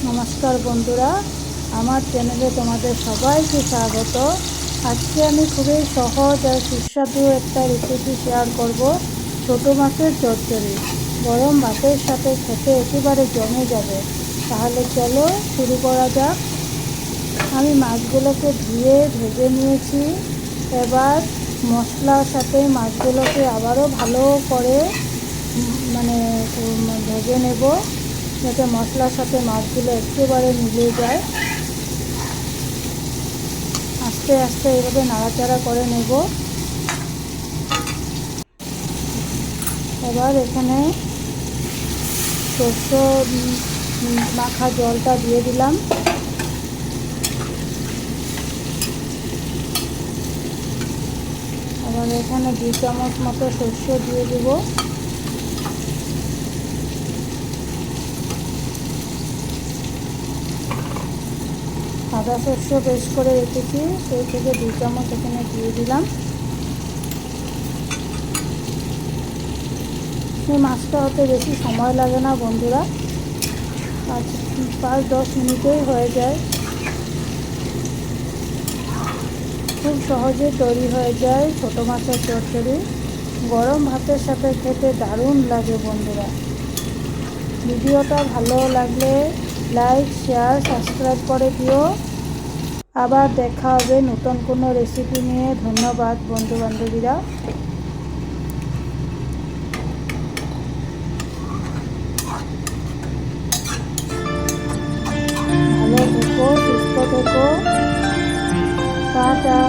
নমস্কার বন্ধুরা, আমার চ্যানেলে তোমাদের সবাইকে স্বাগত। আজকে আমি খুবই সহজ আর সুস্বাদু একটা রেসিপি শেয়ার করব। ছোটো মাছের চচ্চড়ি গরম ভাতের সাথে খেতে একেবারে জমে যাবে। তাহলে চলো শুরু করা যাক। আমি মাছগুলোকে ধুয়ে ভেজে নিয়েছি। এবার মশলার সাথে মাছগুলোকে আবারও ভালো করে ভেজে নেব, যাতে মশলার সাথে মাছগুলো একেবারে মিলে যায়। আস্তে আস্তে এভাবে নাড়াচাড়া করে নেব। এবার এখানে সরষে মাখা জলটা দিয়ে দিলাম। আবার এখানে 2 চামচ মতো সরষে দিয়ে দেব। সাদা সরষে পেস্ট করে রেখেছি, সেই থেকে 2 চামচ এখানে দিয়ে দিলাম। এই মাছটা হতে বেশি সময় লাগে না বন্ধুরা, 5-10 মিনিটেই হয়ে যায়। খুব সহজে তৈরি হয়ে যায় ছোটো মাছের চচ্চড়ি। গরম ভাতের সাথে খেতে দারুণ লাগে বন্ধুরা। ভিডিওটা ভালো লাগলে লাইক, শেয়ার, সাবস্ক্রাইব করে দিও। আবার দেখা হবে নতুন কোনো রেসিপি নিয়ে। ধন্যবাদ বন্ধু বান্ধবীরা। ভালো থেকো, সুস্থ থেকো। টাটা।